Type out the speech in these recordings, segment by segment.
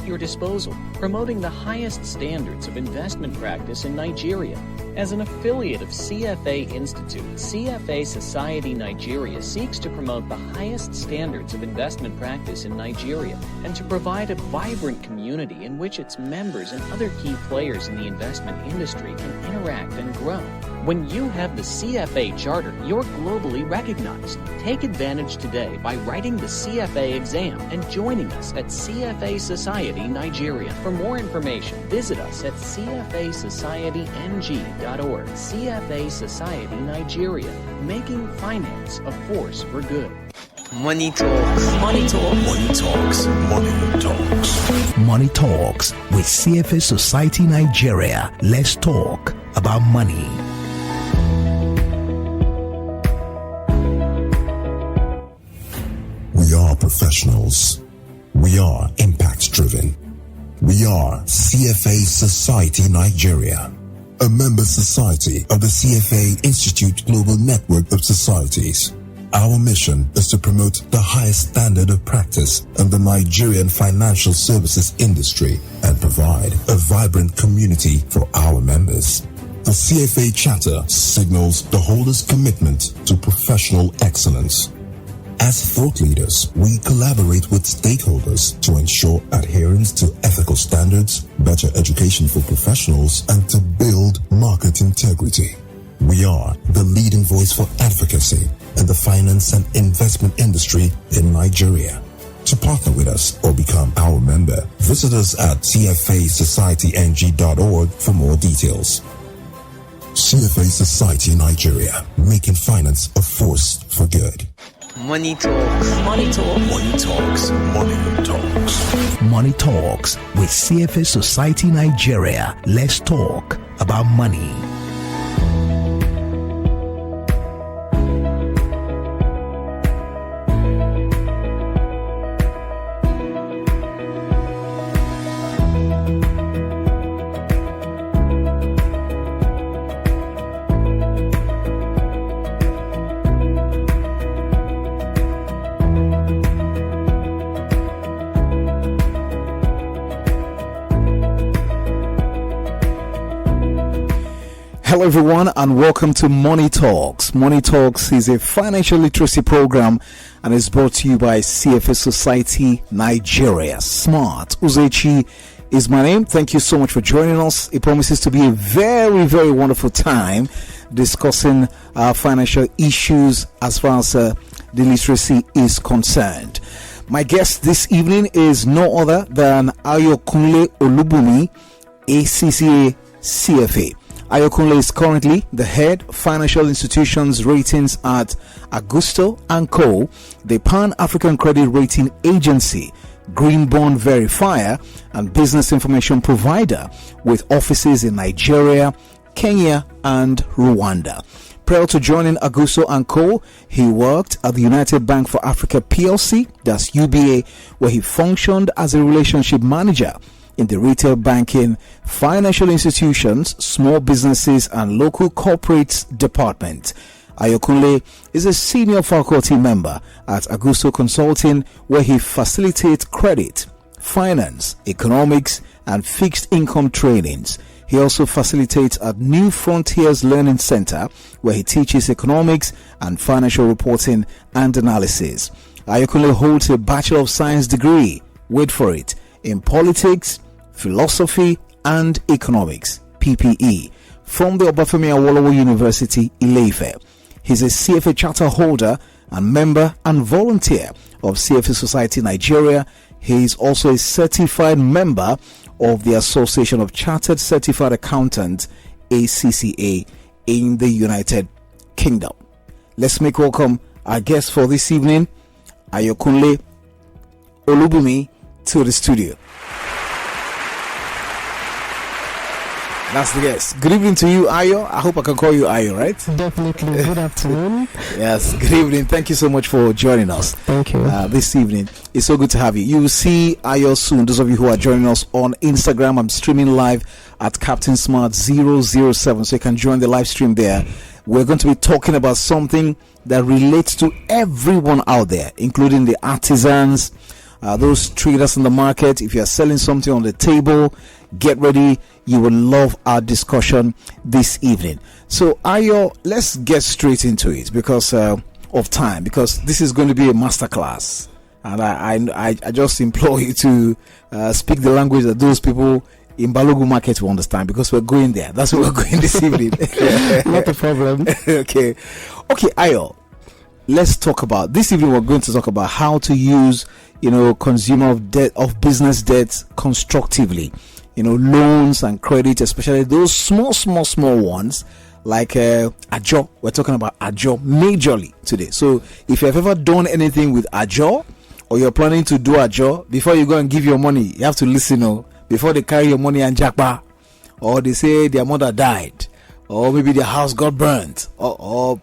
at your disposal, promoting the highest standards of investment practice in Nigeria. As an affiliate of CFA Institute, CFA Society Nigeria seeks to promote the highest standards of investment practice in Nigeria and to provide a vibrant community in which its members and other key players in the investment industry can interact and grow. When you have the CFA charter, you're globally recognized. Take advantage today by writing the CFA exam and joining us at CFA Society Nigeria. For more information, visit us at cfasocietynG.org. CFA Society Nigeria, making finance a force for good. Money Talks. Money Talks. Money Talks. Money Talks. Money Talks with CFA Society Nigeria. Let's talk about money. We are professionals. We are impact-driven. We are CFA Society Nigeria, a member society of the CFA Institute Global Network of Societies. Our mission is to promote the highest standard of practice in the Nigerian financial services industry and provide a vibrant community for our members. The CFA Charter signals the holder's commitment to professional excellence. As thought leaders, we collaborate with stakeholders to ensure adherence to ethical standards, better education for professionals, and to build market integrity. We are the leading voice for advocacy in the finance and investment industry in Nigeria. To partner with us or become our member, visit us at cfasocietynG.org for more details. CFA Society Nigeria, making finance a force for good. Money Talks. Money Talks. Money Talks. Money Talks. Money Talks with CFA Society Nigeria. Let's talk about money. Hello everyone and welcome to Money Talks. Money Talks is a financial literacy program and is brought to you by CFA Society Nigeria. Smart Uzechi is my name. Thank you so much for joining us. It promises to be a very, very wonderful time discussing financial issues as far as the literacy is concerned. My guest this evening is no other than Ayokunle Olubunmi, ACCA CFA. Ayokunle is currently the head financial institutions ratings at Agusto & Co., the Pan-African Credit Rating Agency, Green Bond Verifier, and business information provider with offices in Nigeria, Kenya, and Rwanda. Prior to joining Agusto & Co., he worked at the United Bank for Africa PLC, that's UBA, where he functioned as a relationship manager in the retail banking, financial institutions, small businesses, and local corporates department. Ayokunle is a senior faculty member at Agusto Consulting, where he facilitates credit, finance, economics, and fixed income trainings. He also facilitates at New Frontiers Learning Center, where he teaches economics and financial reporting and analysis. Ayokunle holds a Bachelor of Science degree, wait for it, in politics, philosophy and economics, PPE, from the Obafemi Awolowo University, Ile-Ife. He's a CFA charter holder and member and volunteer of CFA Society Nigeria. He is also a certified member of the Association of Chartered Certified Accountants, ACCA, in the United Kingdom. Let's make welcome our guest for this evening, Ayokunle Olubunmi, to the studio. That's the guest. Good evening to you, Ayo. I hope I can call you Ayo, right? Definitely. Good afternoon. Yes, good evening. Thank you so much for joining us. Thank you. This evening. It's so good to have you. You will see Ayo soon. Those of you who are joining us on Instagram, I'm streaming live at Captain Smart 007, so you can join the live stream there. We're going to be talking about something that relates to everyone out there, including the artisans, those traders in the market, if you are selling something on the table, get ready. You will love our discussion this evening. So, Ayo, let's get straight into it because of time, because this is going to be a masterclass. And I just implore you to speak the language that those people in Balogu market will understand, because we're going there. That's where we're going this evening. Not a problem. Okay, Ayo, let's talk about this evening. We're going to talk about how to use, consumer of business debt constructively. Loans and credit, especially those small ones like Ajo. We're talking about Ajo majorly today. So if you've ever done anything with Ajo, or you're planning to do Ajo, before you go and give your money, you have to listen. Before they carry your money and jackpot, or they say their mother died, or maybe their house got burnt, or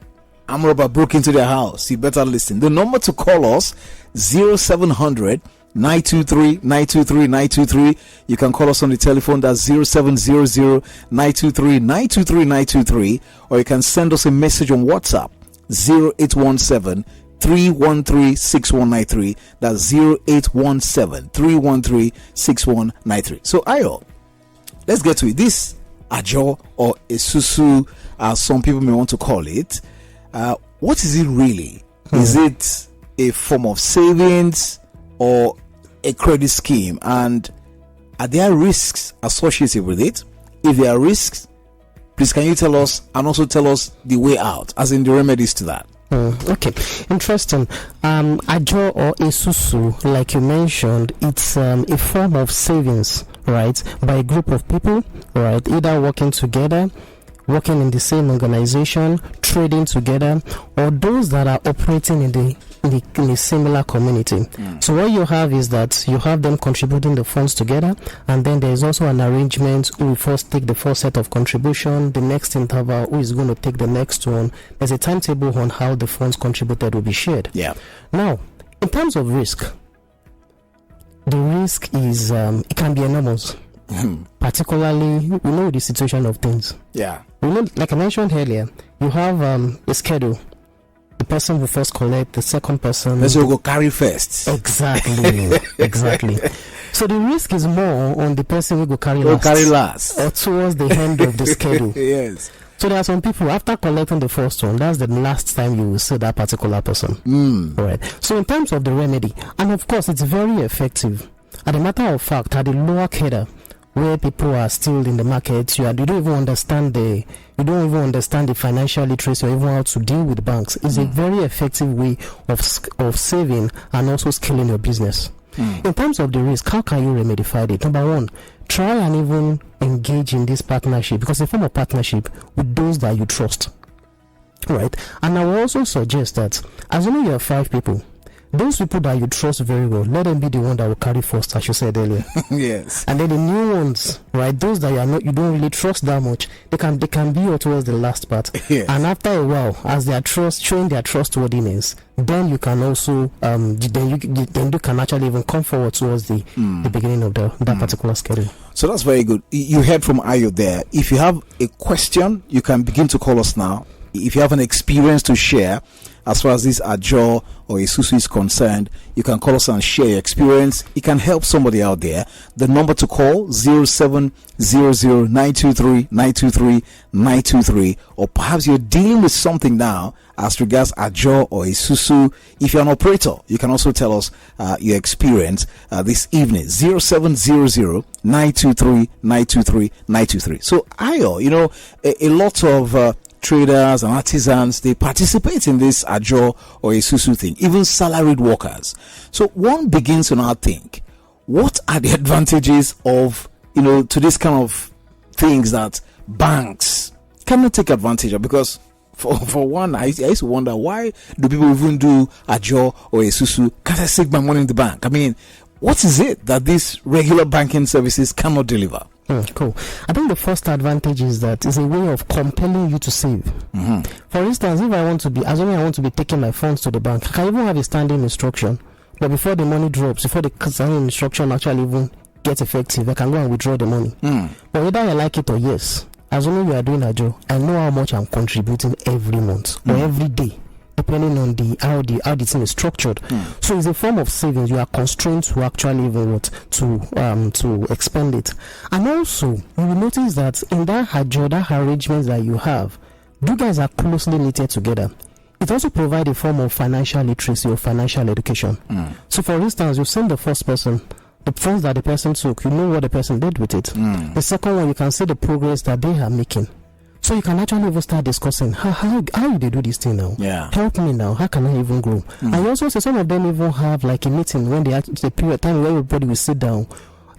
armed robber broke into their house, you better listen. The number to call us 0700 923 923 923. You can call us on the telephone, that's 0700 923 923 923, or you can send us a message on WhatsApp 0817 313 6193. That's 0817 313 6193. So, Ayo, let's get to it. This Ajo or Esusu, as some people may want to call it, what is it really? Is it a form of savings or a credit scheme? And are there risks associated with it? If there are risks, please can you tell us, and also tell us the way out, as in the remedies to that? Okay, interesting. Ajo or Esusu, like you mentioned, it's a form of savings, right, by a group of people, right, either working together, working in the same organization, trading together, or those that are operating in a similar community. So what you have is that you have them contributing the funds together, and then there is also an arrangement who will first take the first set of contribution, the next interval who is going to take the next one. There's a timetable on how the funds contributed will be shared. Yeah. Now, in terms of risk, the risk is it can be enormous. Particularly, the situation of things. Yeah. Like I mentioned earlier, you have a schedule. The person will first collect, the second person. Let's go carry first. Exactly. Exactly. So the risk is more on the person who will carry last. Or towards the end of the schedule. Yes. So there are some people, after collecting the first one, that's the last time you will see that particular person. Right. So in terms of the remedy, and of course it's very effective. As a matter of fact, at the lower cadre, where people are still in the market, you don't even understand the financial literacy or even how to deal with banks. It's a very effective way of saving and also scaling your business. In terms of the risk, how can you remedify it? Number one, try and even engage in this partnership, because it's a form of partnership with those that you trust, right? And I will also suggest that, assuming you have 5 people, those people that you trust very well, let them be the one that will carry first, as you said earlier. Yes. And then the new ones, right? Those that you don't really trust that much, they can be towards the last part. Yes. And after a while, as they are showing their trustworthiness, then you can also then you can actually even come forward towards the beginning of that particular schedule. So that's very good. You heard from Ayo there. If you have a question, you can begin to call us now. If you have an experience to share, as far as this Ajo or Esusu is concerned, you can call us and share your experience. It can help somebody out there. The number to call 0700 923 923 923, or perhaps you're dealing with something now as regards Ajo or Esusu. If you're an operator, you can also tell us your experience this evening. 0700 923 923 923. So Ayo, a lot of traders and artisans, they participate in this Ajo or Esusu thing, even salaried workers. So one begins to now think, what are the advantages of, to this kind of things that banks cannot take advantage of? Because for one, I used to wonder, why do people even do Ajo or Esusu? Can't I save my money in the bank? I mean, what is it that these regular banking services cannot deliver? Cool. I think the first advantage is that it's a way of compelling you to save. For instance, if I want to be taking my funds to the bank, I can even have a standing instruction. But before the money drops, before the standing instruction actually even gets effective, I can go and withdraw the money. But whether I like it or yes, assuming you are doing Ajo, I know how much I'm contributing every month or every day depending on how the thing is structured. So it's a form of savings. You are constrained to actually even to expend it. And also, you will notice that in that arrangement that you have, you guys are closely knitted together. It also provides a form of financial literacy or financial education. So, for instance, you send the first person the funds that the person took, you know what the person did with it. The second one, you can see the progress that they are making. So you can actually even start discussing how they do this thing now. Help me now. How can I even grow? And you also see some of them even have like a meeting when they actually the period of time where everybody will sit down.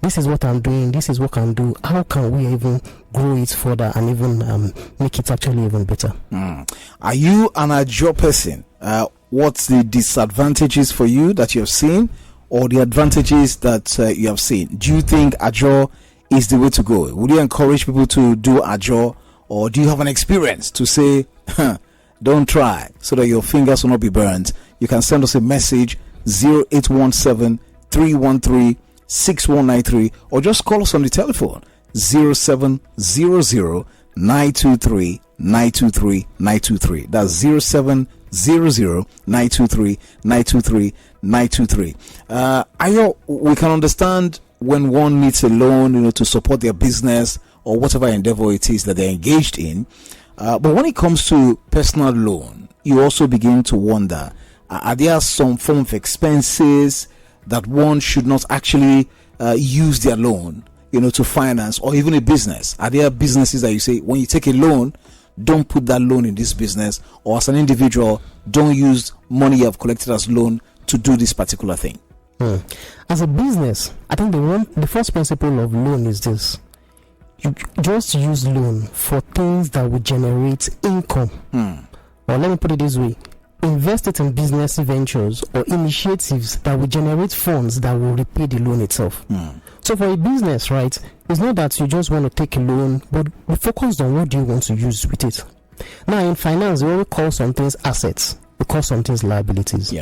This is what I'm doing. This is what I can do. How can we even grow it further and even make it actually even better? Are you an Ajo person? What's the disadvantages for you that you have seen, or the advantages that you have seen? Do you think Ajo is the way to go? Would you encourage people to do Ajo, or do you have an experience to say, don't try, so that your fingers will not be burned? You can send us a message 0817 313 6193, or just call us on the telephone 0700 923 923 923. That's 0700 923 923 923. We can understand when one needs a loan, to support their business or whatever endeavor it is that they're engaged in. But when it comes to personal loan, you also begin to wonder, are there some form of expenses that one should not actually use their loan, to finance, or even a business? Are there businesses that you say, when you take a loan, don't put that loan in this business, or as an individual, don't use money you have collected as loan to do this particular thing? As a business, I think the first principle of loan is this: you just use loan for things that will generate income. Or let me put it this way: invest it in business ventures or initiatives that will generate funds that will repay the loan itself. So for a business, right, it's not that you just want to take a loan, but we focus on what do you want to use with it. Now in finance, we always call some things assets, we call some things liabilities.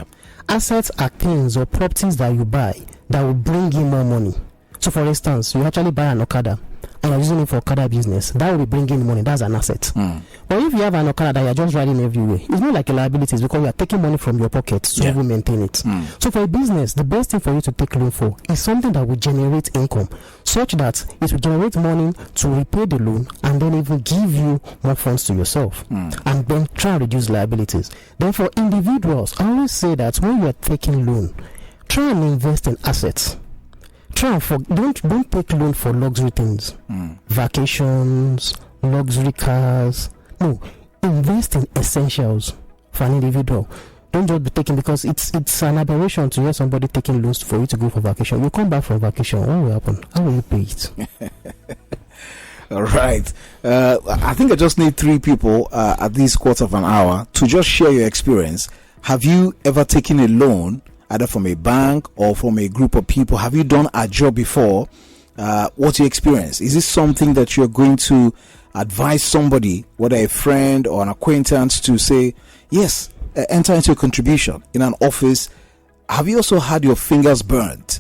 Assets are things or properties that you buy that will bring in more money. So for instance, you actually buy an Okada and you're using it for Okada business, that will be bringing money. That's an asset. But if you have an Okada that you're just riding everywhere, it's not like a liability, because you are taking money from your pocket to even maintain it. So for a business, the best thing for you to take loan for is something that will generate income, such that it will generate money to repay the loan and then even give you more funds to yourself, and then try and reduce liabilities. Then for individuals, I always say that when you are taking loan, try and invest in assets. Don't take loan for luxury things, vacations, luxury cars. No, invest in essentials for an individual. Don't just be taking, because it's an aberration to hear somebody taking loans for you to go for vacation. You come back from vacation, what will happen? How will you pay it? All right. I think I just need 3 people at this quarter of an hour to just share your experience. Have you ever taken a loan, either from a bank or from a group of people? Have you done a job before? What's your experience? Is this something that you're going to advise somebody, whether a friend or an acquaintance, to say, yes, enter into a contribution in an office? Have you also had your fingers burnt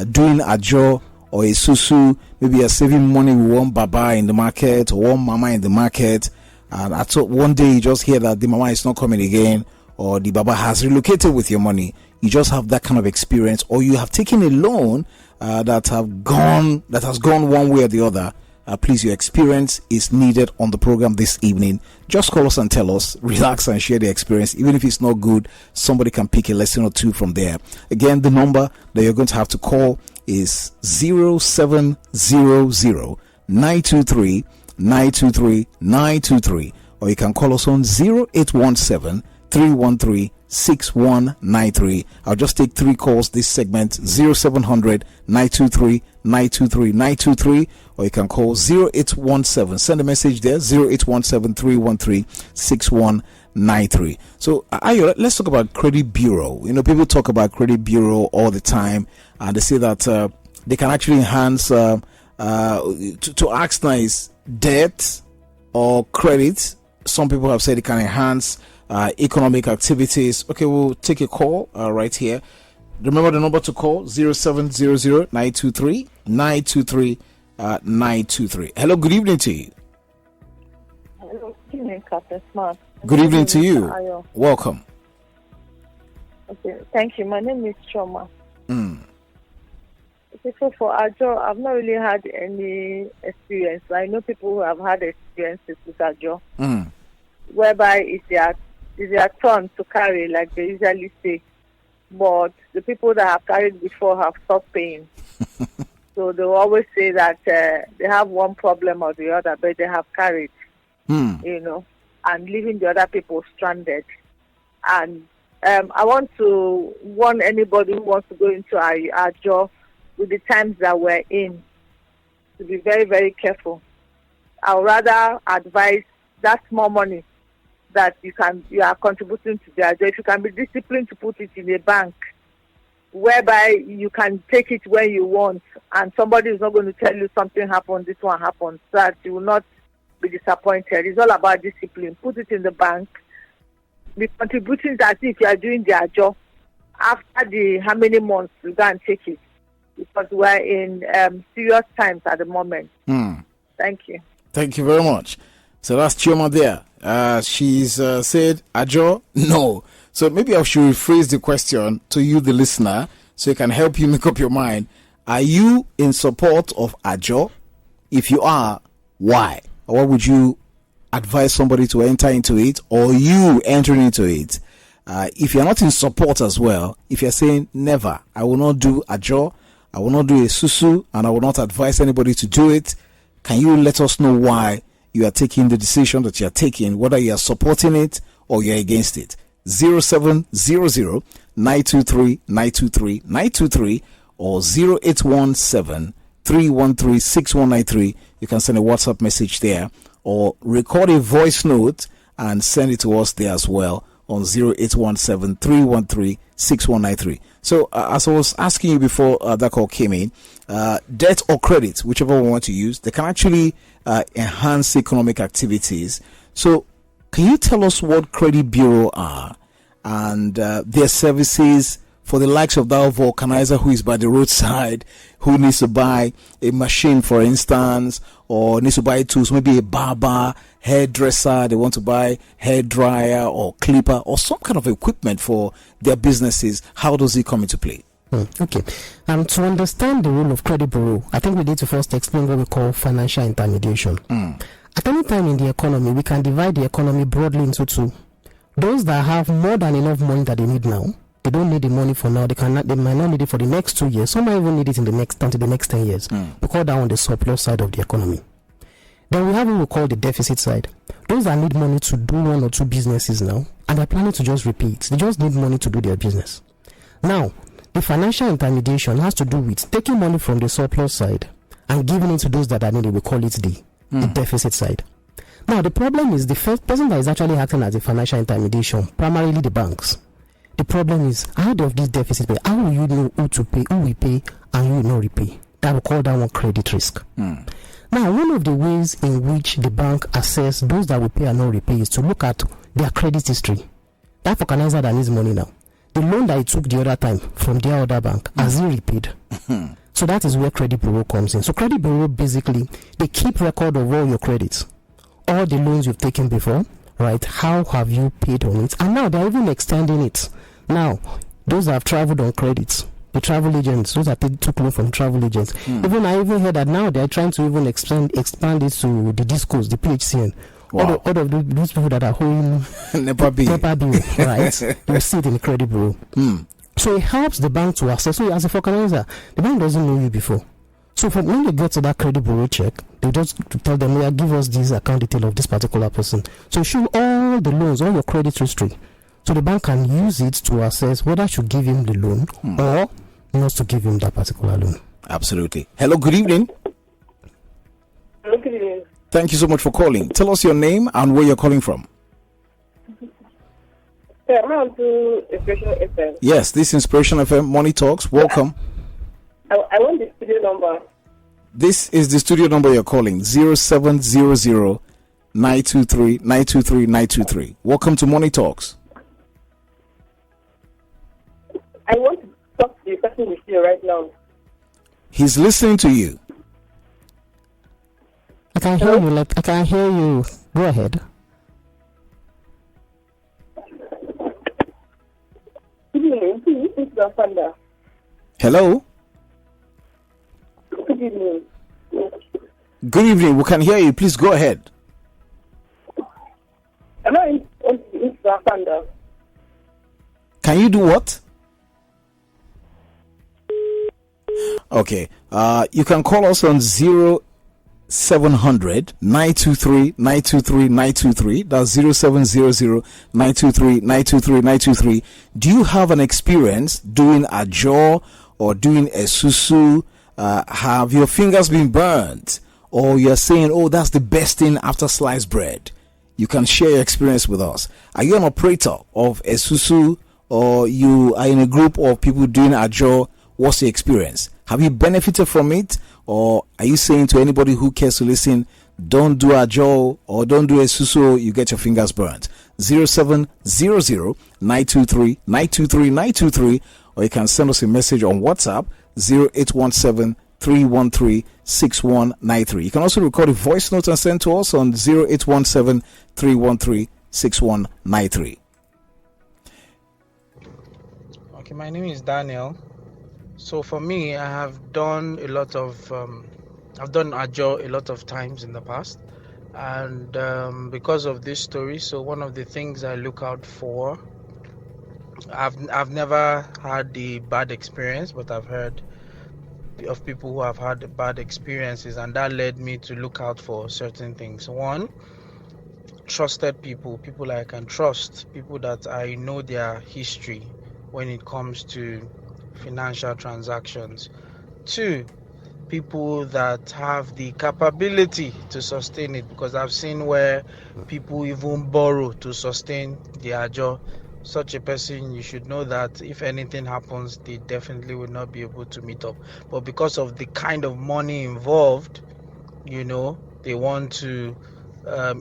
doing a job or a Esusu? Maybe you're saving money with one baba in the market or one mama in the market, and at one day you just hear that the mama is not coming again, or the baba has relocated with your money. You just have that kind of experience, or you have taken a loan that has gone one way or the other. Please, your experience is needed on the program this evening. Just call us and tell us, relax and share the experience. Even if it's not good, somebody can pick a lesson or two from there. Again, the number that you're going to have to call is 0700 923 923 923, or you can call us on 0817 313 6193. I'll just take 3 calls this segment: 0700 923 923 923, or you can call 0817. Send a message there: 0817 313 6193. So, let's talk about credit bureau. People talk about credit bureau all the time, and they say that they can actually enhance. To ask nice, debt or credit. Some people have said it can enhance economic activities. Okay, we'll take a call right here. Remember the number to call: 0700 923 923 923. Hello, good evening to you. Hello, good evening, Captain Smart. Good evening to you. Welcome. Okay, thank you. My name is Choma. Mm. Okay, so for Ajo, I've not really had any experience. I know people who have had experiences with Ajo, whereby it's their turn to carry, like they usually say. But the people that have carried before have stopped paying. So they always say that they have one problem or the other, but they have carried, and leaving the other people stranded. And I want to warn anybody who wants to go into our job with the times that we're in to be very, very careful. I would rather advise that small money that you are contributing to the job. If you can be disciplined to put it in a bank, whereby you can take it when you want, and somebody is not going to tell you something happened, this one happened, so that you will not be disappointed. It's all about discipline. Put it in the bank. Be contributing as if you are doing their job. After the how many months, you go and take it. Because we're in serious times at the moment. Thank you. Thank you very much. So that's Chioma there. She's said, Ajo, no. So maybe I should rephrase the question to you, the listener, so it can help you make up your mind. Are you in support of Ajo? If you are, why? Or what would you advise somebody to enter into it, or you entering into it? If you're not in support as well, if you're saying never, I will not do Ajo, I will not do Esusu, and I will not advise anybody to do it, can you let us know why you are taking the decision that you are taking, whether you are supporting it or you're against it? 0700 923 923 923 or 0817 313 6193. You can send a WhatsApp message there or record a voice note and send it to us there as well on 0817 313 6193. So as I was asking you before that call came in, debt or credit, whichever we want to use, they can actually enhance economic activities. So can you tell us what credit bureau are and their services for the likes of that vulcanizer who is by the roadside, who needs to buy a machine, for instance, or needs to buy tools, maybe a barber, hairdresser, they want to buy hair dryer or clipper or some kind of equipment for their businesses? How does it come into play? Okay. To understand the role of credit bureau, I think we need to first explain what we call financial intermediation. At any time in the economy, we can divide the economy broadly into two. Those that have more than enough money that they need now, they don't need the money for now. They might not need it for the next 2 years. Some might even need it until the next 10 years. We call that on the surplus side of the economy. Then we have what we call the deficit side. Those that need money to do one or two businesses now, and they're planning to just repeat. They just need money to do their business. Now, the financial intermediation has to do with taking money from the surplus side and giving it to those that are needed. We call it the deficit side. Now, the problem is the first person that is actually acting as a financial intermediation, primarily the banks. The problem is, out of this deficit, how will you know who to pay, who will pay, and who will not repay? That will call that one credit risk. Now, one of the ways in which the bank assess those that will pay and not repay is to look at their credit history. That organizer that needs money now, the loan that he took the other time from their other bank, has he repaid? So that is where credit bureau comes in. So credit bureau, basically, they keep record of all your credits, all the loans you've taken before, right? How have you paid on it? And now they're even extending it. Now, those that have traveled on credits, the travel agents, those that took loan from travel agents. I even heard that now they're trying to even expand it to the discos, the PHCN. Wow. All of those people that are holding Nepa bill, right? You see it in the credit bureau. So it helps the bank to assess. So as a organizer, the bank doesn't know you before. So from when they get to that credit bureau check, they just tell them, yeah, give us this account detail of this particular person. So show all the loans, all your credit history. So the bank can use it to assess whether to give him the loan or not to give him that particular loan. Absolutely. Hello, good evening. Hello, good evening. Thank you so much for calling. Tell us your name and where you're calling from. Yeah, I'm on to Inspiration FM. Yes, this is Inspiration FM Money Talks. Welcome. I want the studio number. This is the studio number you're calling, 0700 923 923 923. Welcome to Money Talks. I want to talk to the person with you right now. He's listening to you. I can hear you. I can hear you. Go ahead. Good evening. Hello. Good evening. Good evening. We can hear you. Please go ahead. Am I in Rwanda? Can you do what? Okay. You can call us on 0700 923 923 923. That's 0700 923 923 923. Do you have an experience doing a jaw or doing Esusu? Have your fingers been burnt? Or you're saying, oh, that's the best thing after sliced bread? You can share your experience with us. Are you an operator of Esusu, or you are in a group of people doing a jaw? What's your experience? Have you benefited from it? Or are you saying to anybody who cares to listen, don't do a jaw or don't do Esusu, you get your fingers burnt? 0700 923 923 923, or you can send us a message on WhatsApp 0817 313 6193. You can also record a voice note and send to us on 0817 313 6193. Okay, my name is Daniel. So for me, I have done a lot of I've done Ajo a lot of times in the past, and because of this story, so one of the things I look out for, I've never had the bad experience, but I've heard of people who have had bad experiences, and that led me to look out for certain things. One, trusted people I can trust, people that I know their history when it comes to financial transactions. Two, people that have the capability to sustain it, because I've seen where people even borrow to sustain the ajo. Such a person, you should know that if anything happens, they definitely will not be able to meet up. But because of the kind of money involved, they want to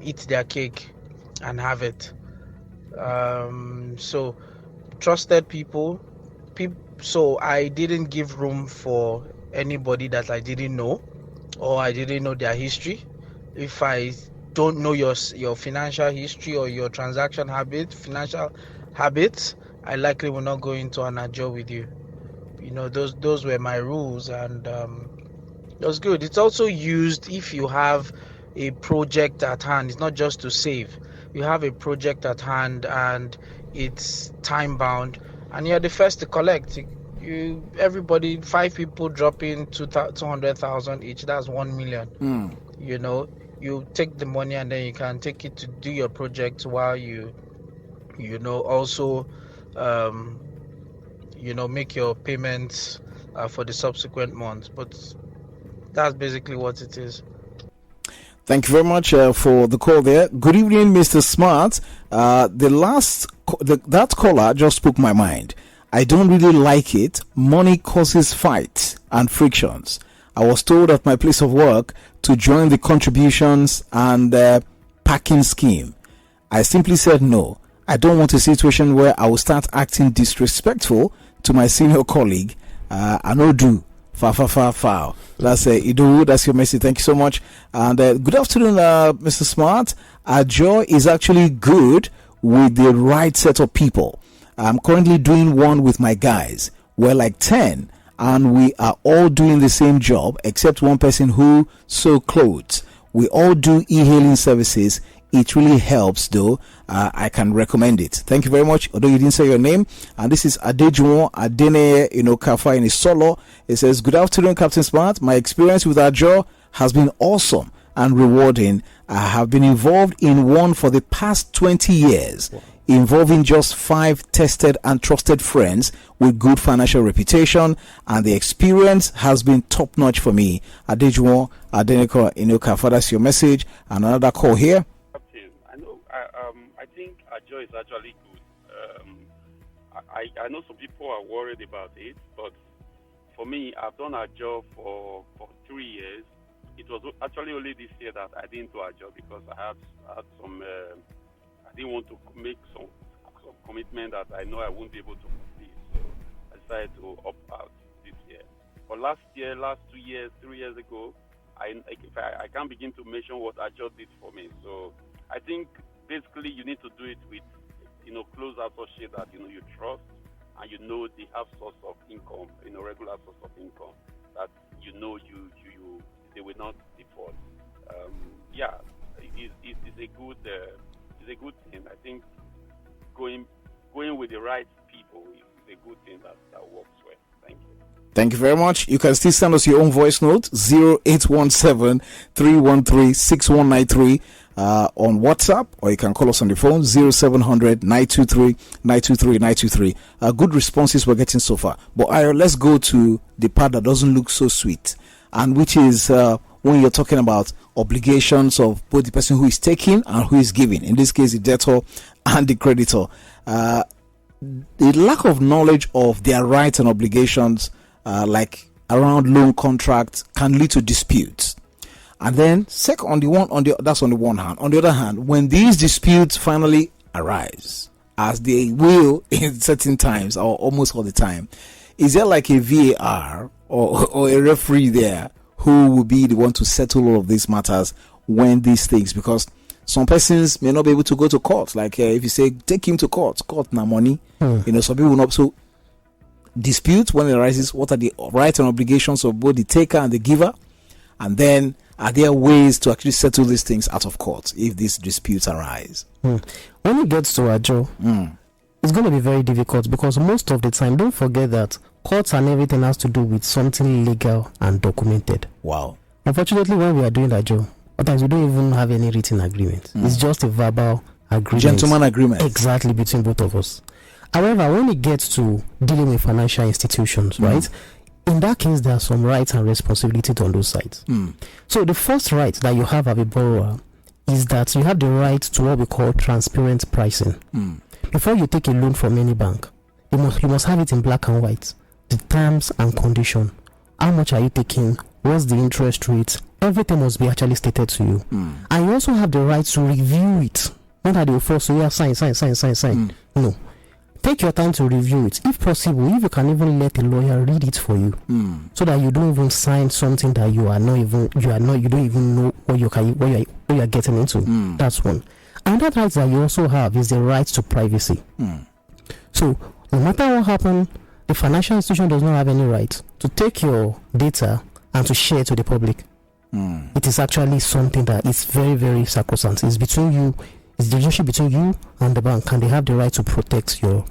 eat their cake and have it. So trusted people. So I didn't give room for anybody that I didn't know, or I didn't know their history. If I don't know your financial history or your financial habits, I likely will not go into an ajo with you. Those were my rules, and it was good. It's also used if you have a project at hand. It's not just to save. You have a project at hand and it's time bound, and you're the first to collect. Everybody, 5 people drop in 200,000 each. That's 1 million. You take the money and then you can take it to do your project while you also make your payments for the subsequent months. But that's basically what it is. Thank you very much for the call there. Good evening, Mr. Smart. That caller just spoke my mind. I don't really like it. Money causes fights and frictions. I was told at my place of work to join the contributions and packing scheme. I simply said no. I don't want a situation where I will start acting disrespectful to my senior colleague. I no do. Foul. That's Idu. That's your message. Thank you so much. And good afternoon, Mr. Smart. Ajo is actually good with the right set of people. I'm currently doing one with my guys. We're like 10, and we are all doing the same job except one person who sew clothes. We all do e-hailing services. It really helps, though. I can recommend it. Thank you very much. Although you didn't say your name. And this is Adejuwon Adene, Kafa in solo. It says, good afternoon, Captain Smart. My experience with Ajo has been awesome and rewarding. I have been involved in one for the past 20 years. Wow. Involving just 5 tested and trusted friends with good financial reputation, and the experience has been top-notch for me. Adejuwon Adeneko Inoka, that's your message. And another call here. I think Ajo is actually good. I know some people are worried about it, but for me, I've done Ajo for 3 years. It was actually only this year that I didn't do Ajo because I had some. I didn't want to make some commitment that I know I won't be able to complete, so I decided to opt out this year. But last 2 years, 3 years ago, I can't begin to mention what Ajo did for me. So I think basically you need to do it with close associates that you trust, and you know they have source of income, regular source of income, that you they will not default. It's a good thing. I think going with the right people is a good thing that works well. Thank you. Thank you very much. You can still send us your own voice note, 0817-313-6193 on WhatsApp, or you can call us on the phone, 0700-923-923-923. Good responses we're getting so far. But let's go to the part that doesn't look so sweet, and which is when you're talking about obligations of both the person who is taking and who is giving. In this case, the debtor and the creditor. The lack of knowledge of their rights and obligations, like around loan contracts, can lead to disputes. And then, that's on the one hand. On the other hand, when these disputes finally arise, as they will in certain times or almost all the time, is there like a VAR or a referee there who will be the one to settle all of these matters when these things, because some persons may not be able to go to court. Like if you say take him to court now money, some people will not. So dispute when it arises, what are the rights and obligations of both the taker and the giver, and then are there ways to actually settle these things out of court if these disputes arise? When it gets to Ajo, it's going to be very difficult, because most of the time, don't forget that courts and everything has to do with something legal and documented. Wow. Unfortunately, when we are doing Ajo, sometimes we don't even have any written agreement. It's just a verbal agreement. Gentleman agreement. Exactly, between both of us. However, when it gets to dealing with financial institutions, right, in that case, there are some rights and responsibilities on those sides. So the first right that you have as a borrower is that you have the right to what we call transparent pricing. Before you take a loan from any bank, you must have it in black and white. The terms and condition. How much are you taking? What's the interest rate? Everything must be actually stated to you. And you also have the right to review it. Not that they will force you, sign. No. Take your time to review it. If possible, if you can even let a lawyer read it for you, so that you don't even sign something that you don't even know what you are getting into. That's one. Another right that you also have is the right to privacy. So no matter what happens, the financial institution does not have any right to take your data and to share it to the public. It is actually something that is very, very sacrosanct. It's between you. It's the relationship between you and the bank, and they have the right to protect your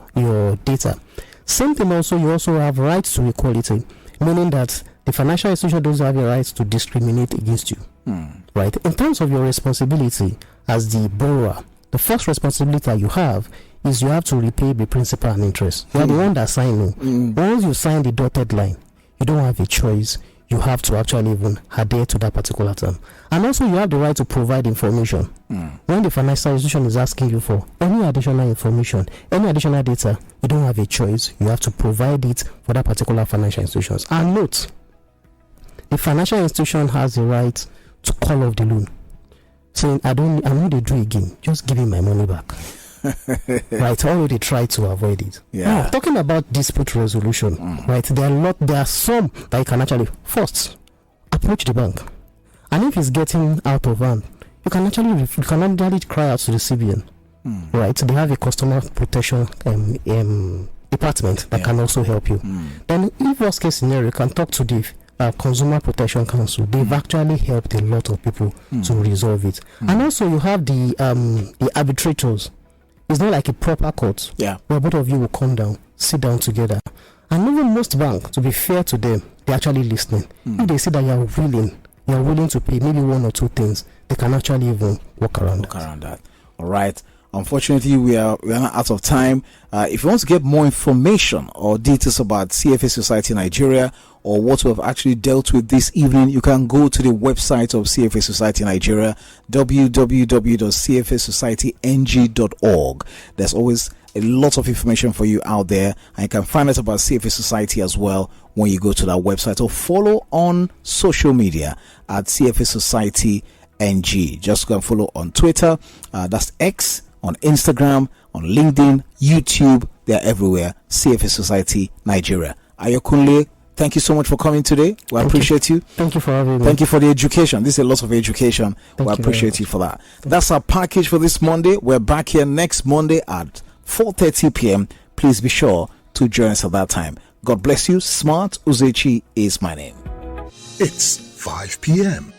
data. Same thing also, you also have rights to equality, meaning that the financial institution doesn't have the right to discriminate against you. Right? In terms of your responsibility as the borrower, the first responsibility that you have is you have to repay the principal and interest. You are the one that signed. Once you sign the dotted line, you don't have a choice. You have to actually even adhere to that particular term. And also you have the right to provide information. When the financial institution is asking you for any additional information, any additional data, you don't have a choice. You have to provide it for that particular financial institution. And note, the financial institution has the right to call off the loan, saying, I'm not to do again, just give me my money back. Right, already try to avoid it. Now, talking about dispute resolution, right, there are some that you can actually first approach the bank, and if it's getting out of hand, you can actually cry out to the CBN. Right, they have a customer protection department that can also help you. Then, if worst case scenario, you can talk to the Consumer Protection Council. They've actually helped a lot of people to resolve it. And also, you have the arbitrators. It's not like a proper court where both of you will come down, sit down together. And even most banks, to be fair to them, they're actually listening. If they see that you're willing to pay maybe one or two things, they can actually even walk around that. All right. Unfortunately, we are not out of time. If you want to get more information or details about CFA Society Nigeria or what we have actually dealt with this evening, you can go to the website of CFA Society Nigeria, www.cfasocietynг.org. There's always a lot of information for you out there, and you can find out about CFA Society as well when you go to that website, or follow on social media at CFA Society NG. Just go and follow on Twitter, that's X, on Instagram, on LinkedIn, YouTube. They're everywhere. CFA Society Nigeria. Ayokunle, thank you so much for coming today. We appreciate you. Thank you for having me. Thank you for the education. This is a lot of education. We appreciate you for that. That's our package for this Monday. We're back here next Monday at 4:30 p.m. Please be sure to join us at that time. God bless you. Smart Uzechi is my name. It's 5 p.m.